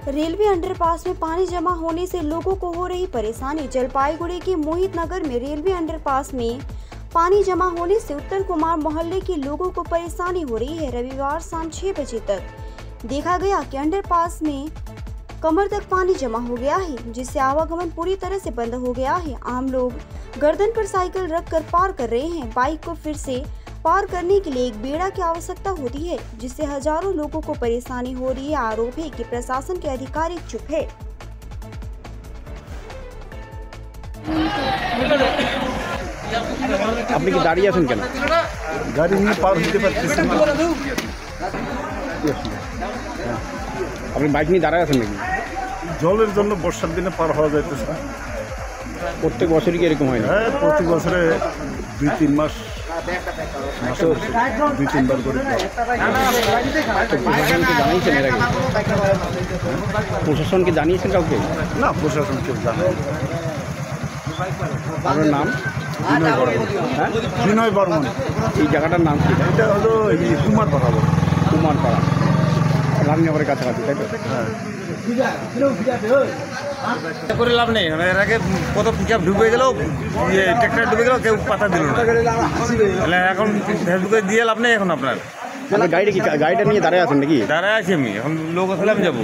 Railway underpass में पानी जमा होने से लोगों को हो रही परेशानी। जलपाईगुड़ी के मोहित नगर में रेलवे अंडरपास में पानी जमा होने से उत्तर कुमार मोहल्ले के लोगों को परेशानी हो रही है। रविवार शाम 6 बजे तक देखा गया कि अंडरपास में कमर तक पानी जमा हो गया है, जिससे आवागमन पूरी तरह से बंद हो गया है। आम लोग गर्दन पर साइकिल रखकर पार कर रहे हैं। बाइक को फिर से पार करने के लिए एक बेड़ा की आवश्यकता होती है, जिससे हजारों लोगों को परेशानी हो रही है। आरोप है कि प्रशासन के अधिकारी चुप है। আপনি কি দাঁড়িয়ে আছেন কেন? গাড়ি নিয়ে পার হতে পারতেছেন না। আপনি বাইক নিয়ে দাঁড়ায় আছেন নাকি? জলের জন্য বর্ষার দিনে পার হওয়া যাইতেছে না। প্রত্যেক বছরই কি এরকম হয় না? হ্যাঁ, প্রতি বছরে 2-3 মাস 2-3 বার করে প্রশাসনকে জানিয়েছেন এর আগে? প্রশাসনকে জানিয়েছেন কাউকে? না, প্রশাসন কেউ জানে না। আপনার নাম? বিনয় বর্মন। হ্যাঁ, বিনয় বর্মন। এই জায়গাটার নাম কি? এটা হলো এই কুমারপাড়া বলে। কুমারপাড়া, রানীনগরের কাছাকাছি, তাই তো? হ্যাঁ, করে লাভ নেই। এর আগে কত পিকআপ ডুবে গেল, ট্রাক্টর ডুবে গেল, কেউ পাতা দিল না। তাহলে এখন ফেসবুকে দিয়ে লাভ নেই। এখন আপনার গাড়িটা নিয়ে দাঁড়ায় আছেন নাকি? দাঁড়ায় আছি আমি, এখন লোক আসলে আমি যাবো।